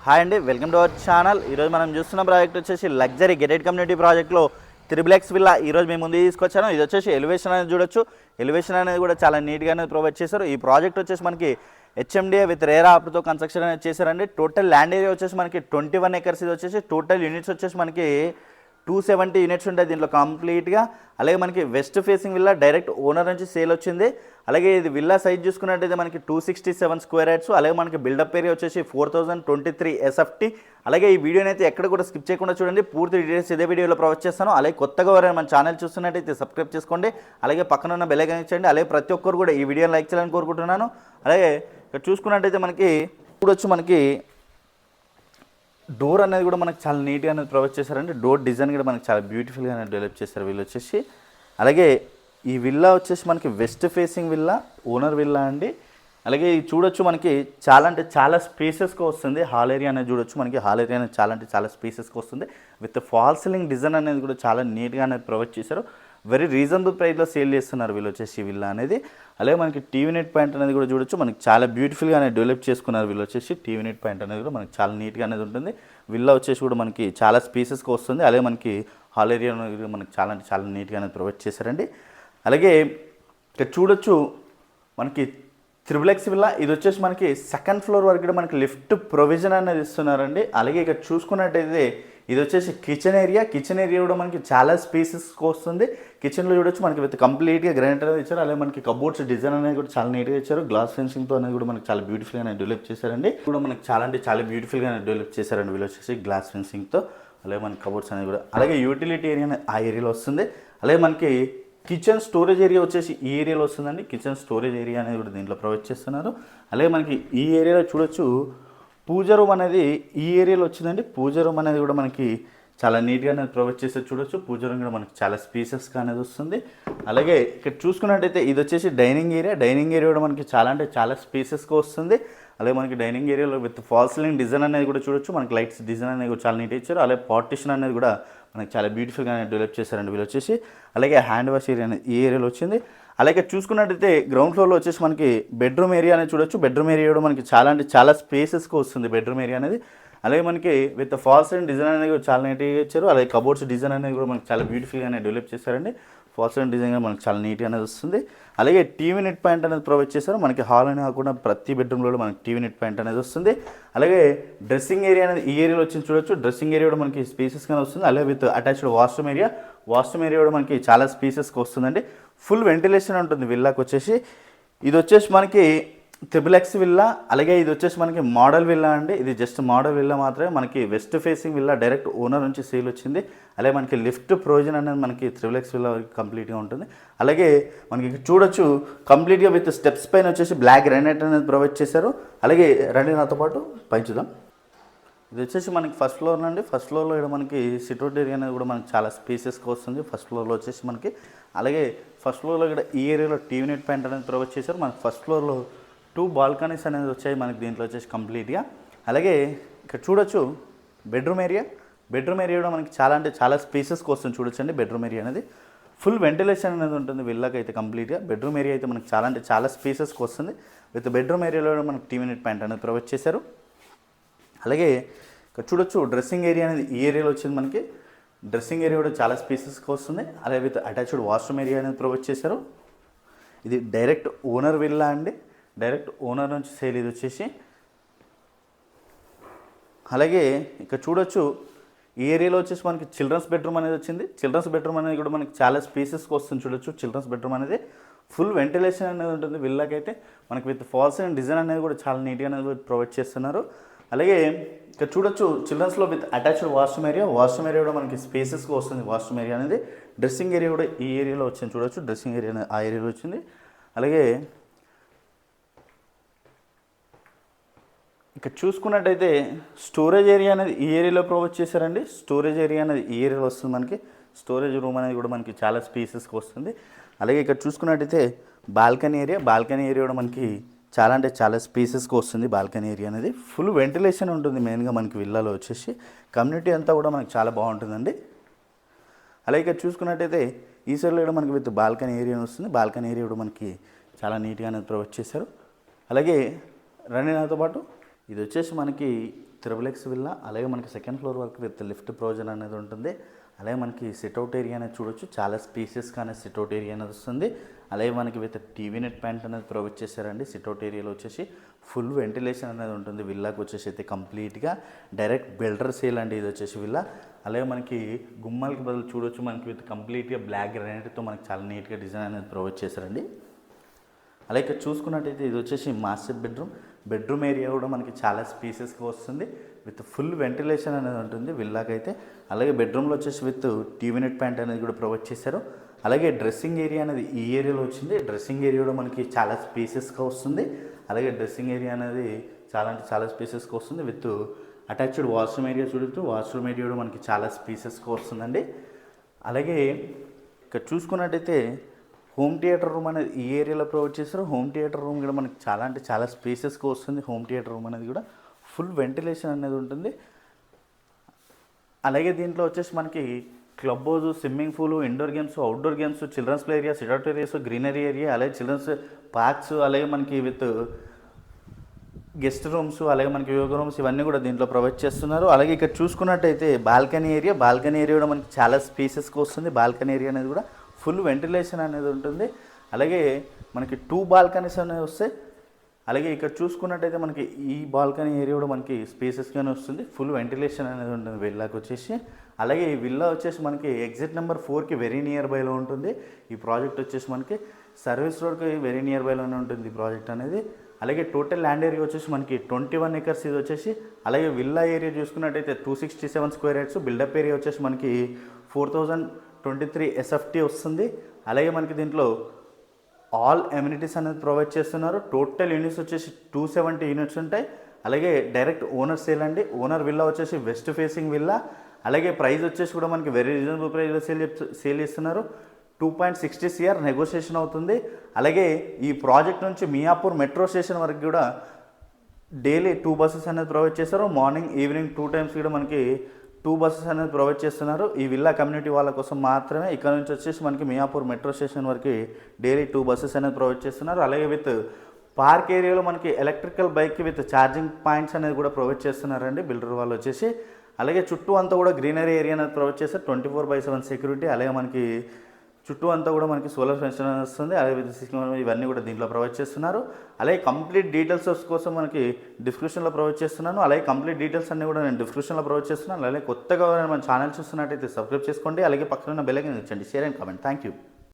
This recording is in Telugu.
హాయ్ అండి, వెల్కమ్ టు అవర్ ఛానల్. ఈరోజు మనం చూస్తున్న ప్రాజెక్ట్ వచ్చేసి లగ్జరీ గెటెడ్ కమ్యూనిటీ ప్రాజెక్ట్లో త్రిబుల్ విల్లా ఈరోజు మేము ముందు తీసుకొచ్చాను. ఇది వచ్చేసి ఎలివేషన్ అనేది చూడొచ్చు. ఎలివేషన్ అనేది కూడా చాలా నీట్గా అనేది ప్రొవైడ్ చేశారు. ఈ ప్రాజెక్ట్ వచ్చేసి మనకి హెచ్ఎండిఏ విత్ రేరా ఆప్తో కన్స్ట్రక్షన్ అనేది చేశారండి. టోటల్ ల్యాండ్ ఏరియా వచ్చేసి మనకి 21 acres. ఇది వచ్చేసి టోటల్ యూనిట్స్ వచ్చేసి మనకి 270 యూనిట్స్ ఉంటాయి దీంట్లో కంప్లీట్గా. అలాగే మనకి west facing villa direct owner నుంచి సేల్ వచ్చింది. అలాగే ఇది విల్లా సైజ్ చూసుకున్నట్టయితే మనకి 267 స్క్వేర్ యార్డ్స్. అలాగే మనకి బిల్డప్ ఏరియా వచ్చేసి 4023 SFT. అలాగే ఈ వీడియోని అయితే ఎక్కడ కూడా స్కిప్ చేయకుండా చూడండి, పూర్తి డీటెయిల్స్ ఇదే వీడియోలో ప్రొవైడ్ చేస్తాను. అలాగే కొత్తగా ఎవరైనా మన ఛానల్ చూస్తున్నట్టయితే సబ్స్క్రైబ్ చేసుకోండి. అలాగే పక్కన ఉన్న బెల్ ఐకాన్ ఇచ్చండి. అలాగే ప్రతి ఒక్కరు కూడా ఈ వీడియోని లైక్ చేయాలని కోరుకుంటున్నాను. అలాగే ఇక్కడ చూసుకున్నట్టయితే మనకి చూడొచ్చు, మనకి డోర్ అనేది కూడా మనకు చాలా నీట్గా అనేది ప్రొవైడ్ చేశారండి. డోర్ డిజైన్ కూడా మనకి చాలా బ్యూటిఫుల్గా అనేది డెవలప్ చేశారు వీళ్ళు వచ్చేసి. అలాగే ఈ విల్లా వచ్చేసి మనకి west facing villa, owner villa అండి. అలాగే చూడొచ్చు, మనకి చాలా అంటే చాలా స్పేసెస్గా వస్తుంది. హాల్ ఏరియా అనేది చూడొచ్చు, మనకి హాల్ ఏరియా అనేది చాలా అంటే చాలా స్పేసెస్గా వస్తుంది. విత్ ఫాల్ సీలింగ్ డిజైన్ అనేది కూడా చాలా నీట్గా అనేది ప్రొవైడ్ చేశారు. వెరీ రీజనబుల్ ప్రైస్లో సేల్ చేస్తున్నారు వీళ్ళు వచ్చేసి విల్లా అనేది. అలాగే మనకి టీవీ నెట్ పాయింట్ అనేది కూడా చూడొచ్చు, మనకి చాలా బ్యూటిఫుల్గా అనేది డెవలప్ చేసుకున్నారు వీళ్ళు వచ్చేసి. టీవీ నెట్ పాయింట్ అనేది కూడా మనకి చాలా నీట్గా అనేది ఉంటుంది. విల్లా వచ్చేసి కూడా మనకి చాలా స్పేసెస్గా వస్తుంది. అలాగే మనకి హాల్ ఏరియా అనేది మనకి చాలా అంటే చాలా నీట్గా అనేది ప్రొవైడ్ చేశారండి. అలాగే ఇక్కడ చూడొచ్చు, మనకి త్రిబుల్ విల్లా ఇది వచ్చేసి మనకి సెకండ్ ఫ్లోర్ వరకు కూడా మనకి లిఫ్ట్ ప్రొవిజన్ అనేది ఇస్తున్నారండి. అలాగే ఇక్కడ చూసుకున్నట్టయితే ఇది వచ్చేసి కిచెన్ ఏరియా. కిచెన్ ఏరియా కూడా మనకి చాలా స్పేసెస్కి వస్తుంది. కిచెన్లో చూడొచ్చు, మనకి విత్ కంప్లీట్గా గ్రానైట్ అనేది ఇచ్చారు. అలాగే మనకి కబోర్డ్స్ డిజైన్ అనేది కూడా చాలా నీట్గా ఇచ్చారు. గ్లాస్ ఫెన్సింగ్తో అనేది కూడా మనకి చాలా బ్యూటిఫుల్గా అనేది డెవలప్ చేశారండి. కూడా మనకి చాలా అంటే చాలా బ్యూటిఫుల్గా అనేది డెవలప్ చేశారండి వీళ్ళు వచ్చేసి గ్లాస్ ఫెన్సింగ్తో. అలాగే మనకి కబోర్డ్స్ అనేది కూడా, అలాగే యూటిలిటీ ఏరియా అనేది ఆ ఏరియాలో వస్తుంది. అలాగే మనకి కిచెన్ స్టోరేజ్ ఏరియా వచ్చేసి ఈ ఏరియాలో వస్తుందండి. కిచెన్ స్టోరేజ్ ఏరియా అనేది కూడా దీంట్లో ప్రొవైడ్ చేస్తున్నారు. అలాగే మనకి ఈ ఏరియాలో చూడొచ్చు, పూజ రూమ్ అనేది ఈ ఏరియాలో వచ్చిందండి. పూజ రూమ్ అనేది కూడా మనకి చాలా నీట్గా అనేది ప్రొవైడ్ చేస్తే చూడొచ్చు. పూజ రూమ్ కూడా మనకి చాలా స్పేసెస్గా అనేది వస్తుంది. అలాగే ఇక్కడ చూసుకున్నట్టయితే ఇది వచ్చేసి డైనింగ్ ఏరియా. డైనింగ్ ఏరియా కూడా మనకి చాలా అంటే చాలా స్పేసెస్గా వస్తుంది. అలాగే మనకి డైనింగ్ ఏరియాలో విత్ ఫాల్ సీలింగ్ డిజైన్ అనేది కూడా చూడొచ్చు. మనకి లైట్స్ డిజైన్ అనేది కూడా చాలా నీట్గా ఇచ్చారు. అలాగే పార్టిషన్ అనేది కూడా మనకి చాలా బ్యూటిఫుల్గా డెవలప్ చేశారండి వీళ్ళు వచ్చేసి. అలాగే హ్యాండ్ వాష్ ఏరియా అనేది ఈ ఏరియాలో వచ్చింది. అలాగే చూసుకున్నట్టయితే గ్రౌండ్ ఫ్లోర్లో వచ్చేసి మనకి బెడ్రూమ్ ఏరియా అనేది చూడొచ్చు. బెడ్రూమ్ ఏరియా కూడా మనకి చాలా అంటే చాలా స్పేసెస్గా వస్తుంది బెడ్రూమ్ ఏరియా అనేది. అలాగే మనకి విత్ ఫాల్స్ అండ్ డిజైన్ అనేది కూడా చాలా నీట్గా ఇచ్చారు. అలాగే కబోర్డ్స్ డిజైన్ అనేది కూడా మనకి చాలా బ్యూటిఫుల్గా అనేది డెవలప్ చేశారండి. ఫాల్స్ అండ్ డిజైన్ మనకి చాలా నీట్గా అనేది వస్తుంది. అలాగే టీవీ నెట్ పాయింట్ అనేది ప్రొవైడ్ చేశారు. మనకి హాల్ అనేది కాకుండా ప్రతి బెడ్రూమ్లో మనకి టీవీ నెట్ పాయింట్ అనేది వస్తుంది. అలాగే డ్రెస్సింగ్ ఏరియా అనేది ఈ ఏరియాలో వచ్చింది చూడొచ్చు. డ్రెస్సింగ్ ఏరియా కూడా మనకి స్పేసెస్గానే వస్తుంది. అలాగే with attached washroom area. Washroom area కూడా మనకి చాలా స్పేసెస్గా వస్తుందండి. ఫుల్ వెంటిలేషన్ ఉంటుంది విల్లాకి వచ్చేసి. ఇది వచ్చేసి మనకి త్రిబుల్ విల్లా. అలాగే ఇది వచ్చేసి మనకి మోడల్ విల్లా అండి. ఇది జస్ట్ మోడల్ విల్లా మాత్రమే. మనకి west facing villa direct owner నుంచి సేల్ వచ్చింది. అలాగే మనకి లిఫ్ట్ ప్రొవిజన్ అనేది మనకి త్రిబుల్ విల్లా వరకు కంప్లీట్గా ఉంటుంది. అలాగే మనకి చూడొచ్చు, కంప్లీట్గా విత్ స్టెప్స్ పైన వచ్చేసి బ్లాక్ గ్రానైట్ అనేది ప్రొవైడ్ చేశారు. అలాగే రండి నాతో పాటు పైన చూద్దాం. ఇది వచ్చేసి మనకి ఫస్ట్ ఫ్లోర్ అండి. ఫస్ట్ ఫ్లోర్లో ఇక్కడ మనకి సిట్అవుట్ ఏరియా అనేది కూడా మనకి చాలా స్పేసెస్గా వస్తుంది ఫస్ట్ ఫ్లోర్లో వచ్చేసి మనకి. అలాగే ఫస్ట్ ఫ్లోర్లో ఇక్కడ ఈ ఏరియాలో టీవీ నెట్ పాయింట్ అనేది ప్రొవైడ్ చేశారు. మనకి ఫస్ట్ ఫ్లోర్లో 2 బాల్కనీస్ అనేది వచ్చాయి మనకి దీంట్లో వచ్చేసి కంప్లీట్గా. అలాగే ఇక్కడ చూడొచ్చు బెడ్రూమ్ ఏరియా. బెడ్రూమ్ ఏరియా కూడా మనకి చాలా అంటే చాలా స్పేసెస్కి వస్తుంది చూడొచ్చు అండి. బెడ్రూమ్ ఏరియా అనేది ఫుల్ వెంటిలేషన్ అనేది ఉంటుంది విల్లాకి అయితే కంప్లీట్గా. బెడ్రూమ్ ఏరియా అయితే మనకి చాలా అంటే చాలా స్పేసెస్కి వస్తుంది. విత్ బెడ్రూమ్ ఏరియాలో మనకి టీవీ నెట్ పాయింట్ అనేది ప్రొవైడ్ చేశారు. అలాగే ఇక్కడ చూడొచ్చు, డ్రెస్సింగ్ ఏరియా అనేది ఈ ఏరియాలో వచ్చింది మనకి. డ్రెస్సింగ్ ఏరియా కూడా చాలా స్పేసెస్కి వస్తుంది. అలాగే విత్ అటాచ్డ్ వాష్రూమ్ ఏరియా అనేది ప్రొవైడ్ చేశారు. ఇది డైరెక్ట్ ఓనర్ విల్లా అండి. డైరెక్ట్ ఓనర్ నుంచి సేల్ ఇది వచ్చేసి. అలాగే ఇక్కడ చూడొచ్చు, ఈ ఏరియాలో వచ్చేసి మనకి చిల్డ్రన్స్ బెడ్రూమ్ అనేది వచ్చింది. చిల్డ్రన్స్ బెడ్రూమ్ అనేది కూడా మనకి చాలా స్పేసెస్కి వస్తుంది చూడొచ్చు. చిల్డ్రన్స్ బెడ్రూమ్ అనేది ఫుల్ వెంటిలేషన్ అనేది ఉంటుంది విల్లాకి అయితే. మనకి విత్ ఫాల్స్ అండ్ డిజైన్ అనేది కూడా చాలా నీట్గా అనేది ప్రొవైడ్ చేస్తున్నారు. అలాగే ఇక్కడ చూడొచ్చు, చిల్డ్రన్స్లో with attached washroom area. Washroom area కూడా మనకి స్పేసెస్గా వస్తుంది వాష్రూమ్ ఏరియా అనేది. డ్రెస్సింగ్ ఏరియా కూడా ఈ ఏరియాలో వచ్చింది చూడొచ్చు. డ్రెస్సింగ్ ఏరియా అనేది ఆ ఏరియాలో వచ్చింది. అలాగే ఇక్కడ చూసుకున్నట్టయితే స్టోరేజ్ ఏరియా అనేది ఈ ఏరియాలో ప్రొవైడ్ చేశారండి. స్టోరేజ్ ఏరియా అనేది ఈ ఏరియాలో వస్తుంది మనకి. స్టోరేజ్ రూమ్ అనేది కూడా మనకి చాలా స్పేసెస్కి వస్తుంది. అలాగే ఇక్కడ చూసుకున్నట్టయితే బాల్కనీ ఏరియా. బాల్కనీ ఏరియా కూడా మనకి చాలా అంటే చాలా స్పేసెస్కి వస్తుంది. బాల్కనీ ఏరియా అనేది ఫుల్ వెంటిలేషన్ ఉంటుంది మెయిన్గా మనకి విల్లాలో వచ్చేసి. కమ్యూనిటీ అంతా కూడా మనకి చాలా బాగుంటుందండి. అలాగే ఇక్కడ చూసుకున్నట్టయితే ఈ సైడ్లో కూడా మనకి విత్ బాల్కనీ ఏరియా వస్తుంది. బాల్కనీ ఏరియా కూడా మనకి చాలా నీట్గా అనేది ప్రొవైడ్ చేశారు. అలాగే రండి నాతో పాటు. ఇది వచ్చేసి మనకి త్రిబుల్ ఎక్స్ విల్లా, అలాగే మనకి సెకండ్ ఫ్లోర్ వరకు విత్ లిఫ్ట్ ప్రొవిజన్ అనేది ఉంటుంది. అలాగే మనకి సిట్అవుట్ ఏరియా అనేది చూడొచ్చు, చాలా స్పేసెస్గా అనేది సిట్అవుట్ ఏరియా అనేది వస్తుంది. అలాగే మనకి విత్ టీవీ నెట్ ప్యాంట్ అనేది ప్రొవైడ్ చేశారండి. సిట్అవుట్ ఏరియాలో వచ్చేసి ఫుల్ వెంటిలేషన్ అనేది ఉంటుంది. విల్లాకి వచ్చేసి అయితే కంప్లీట్గా డైరెక్ట్ బిల్డర్ సేల్ అండి ఇది వచ్చేసి విల్లా. అలాగే మనకి గుమ్మాలకి బదులు చూడొచ్చు, మనకి విత్ కంప్లీట్గా బ్లాక్ గ్రానైట్తో మనకి చాలా నీట్గా డిజైన్ అనేది ప్రొవైడ్ చేశారండి. అలాగే ఇక్కడ చూసుకున్నట్టయితే ఇది వచ్చేసి మాస్టర్ బెడ్రూమ్ ఏరియా కూడా మనకి చాలా స్పేసెస్గా వస్తుంది. విత్ ఫుల్ వెంటిలేషన్ అనేది ఉంటుంది విల్లాకి అయితే. అలాగే బెడ్రూమ్లో వచ్చేసి విత్ టీవీ నెట్ ప్యాంట్ అనేది కూడా ప్రొవైడ్ చేశారు. అలాగే డ్రెస్సింగ్ ఏరియా అనేది ఈ ఏరియాలో వచ్చింది. డ్రెస్సింగ్ ఏరియా కూడా మనకి చాలా స్పేసెస్గా వస్తుంది. అలాగే డ్రెస్సింగ్ ఏరియా అనేది చాలా స్పేసెస్గా వస్తుంది. విత్ అటాచ్డ్ వాష్రూమ్ ఏరియా చూడొచ్చు, వాష్రూమ్ ఏరియా కూడా మనకి చాలా స్పేసెస్గా వస్తుందండి. అలాగే ఇక్కడ చూసుకున్నట్టయితే హోమ్ థియేటర్ రూమ్ అనేది ఈ ఏరియాలో ప్రొవైడ్ చేస్తారు. హోమ్ థియేటర్ రూమ్ కూడా మనకి చాలా స్పేసెస్గా వస్తుంది. హోమ్ థియేటర్ రూమ్ అనేది కూడా ఫుల్ వెంటిలేషన్ అనేది ఉంటుంది. అలాగే దీంట్లో వచ్చేసి మనకి club house, swimming pool, indoor games, outdoor games, children's play area, sit out areas, greenery area, అలాగే చిల్డ్రన్స్ పార్క్స్, అలాగే మనకి విత్ గెస్ట్ రూమ్స్, అలాగే మనకి యోగా రూమ్స్ ఇవన్నీ కూడా దీంట్లో ప్రొవైడ్ చేస్తున్నారు. అలాగే ఇక్కడ చూసుకున్నట్టయితే బాల్కనీ ఏరియా కూడా మనకి చాలా స్పేసెస్గా వస్తుంది. బాల్కనీ ఏరియా అనేది కూడా ఫుల్ వెంటిలేషన్ అనేది ఉంటుంది. అలాగే మనకి 2 బాల్కనీస్ అనేవి వస్తాయి. అలాగే ఇక్కడ చూసుకున్నట్టయితే మనకి ఈ బాల్కనీ ఏరియా కూడా మనకి స్పేసెస్గానే వస్తుంది. ఫుల్ వెంటిలేషన్ అనేది ఉంటుంది విల్లాకి వచ్చేసి. అలాగే ఈ విల్లా వచ్చేసి మనకి ఎగ్జిట్ నెంబర్ 4కి వెరీ నియర్ బైలో ఉంటుంది. ఈ ప్రాజెక్ట్ వచ్చేసి మనకి సర్వీస్ రోడ్కి వెరీ నియర్ బైలోనే ఉంటుంది ఈ ప్రాజెక్ట్ అనేది. అలాగే టోటల్ ల్యాండ్ ఏరియా వచ్చేసి మనకి 21 acres ఇది వచ్చేసి. అలాగే విల్లా ఏరియా చూసుకున్నట్టయితే 267 square yards. బిల్డప్ ఏరియా వచ్చేసి మనకి 4023 SFT వస్తుంది. అలాగే మనకి దీంట్లో ఆల్ ఎమ్యూనిటీస్ అనేది ప్రొవైడ్ చేస్తున్నారు. టోటల్ యూనిట్స్ వచ్చేసి 270 యూనిట్స్ ఉంటాయి. అలాగే డైరెక్ట్ ఓనర్ సేల్ అండి. ఓనర్ విల్లా వచ్చేసి వెస్ట్ ఫేసింగ్ విల్లా. అలాగే ప్రైస్ వచ్చేసి కూడా మనకి వెరీ రీజనబుల్ ప్రైస్లో సేల్ చేస్తున్నారు. 2.60 CR నెగోషియేషన్ అవుతుంది. అలాగే ఈ ప్రాజెక్ట్ నుంచి మియాపూర్ మెట్రో స్టేషన్ వరకు కూడా డైలీ 2 buses అనేది ప్రొవైడ్ చేస్తారు. మార్నింగ్ ఈవినింగ్ 2 times కూడా మనకి 2 buses అనేది ప్రొవైడ్ చేస్తున్నారు. ఈ విల్లా కమ్యూనిటీ వాళ్ళ కోసం మాత్రమే. ఇక్కడ నుంచి వచ్చేసి మనకి మియాపూర్ మెట్రో స్టేషన్ వరకు డైలీ 2 buses అనేది ప్రొవైడ్ చేస్తున్నారు. అలాగే విత్ పార్క్ ఏరియాలో మనకి ఎలక్ట్రికల్ బైక్కి విత్ ఛార్జింగ్ పాయింట్స్ అనేది కూడా ప్రొవైడ్ చేస్తున్నారండి బిల్డర్ వాళ్ళు వచ్చేసి. అలాగే చుట్టూ అంతా కూడా గ్రీనరీ ఏరియా అనేది ప్రొవైడ్ చేస్తారు. 24/7 సెక్యూరిటీ. అలాగే మనకి చుట్టూ అంతా కూడా మనకి సోలార్ ఫెన్షన్ వస్తుంది. అలాగే ఇవన్నీ కూడా దీంట్లో ప్రొవైడ్ చేస్తున్నారు. అలాగే కంప్లీట్ డీటెయిల్స్ కోసం మనకి డిస్క్రిప్షన్లో ప్రొవైడ్ చేస్తున్నాను. అలాగే కంప్లీట్ డీటెయిల్స్ అన్నీ కూడా నేను డిస్క్రిప్షన్లో ప్రొవైడ్ చేస్తున్నాను. అలాగే కొత్తగా మన ఛానల్ చూస్తున్నట్టయితే సబ్స్క్రైబ్ చేసుకోండి. అలాగే పక్కన ఉన్న బెల్ ఐకాన్ ఇచ్చండి. Share and comment. Thank you.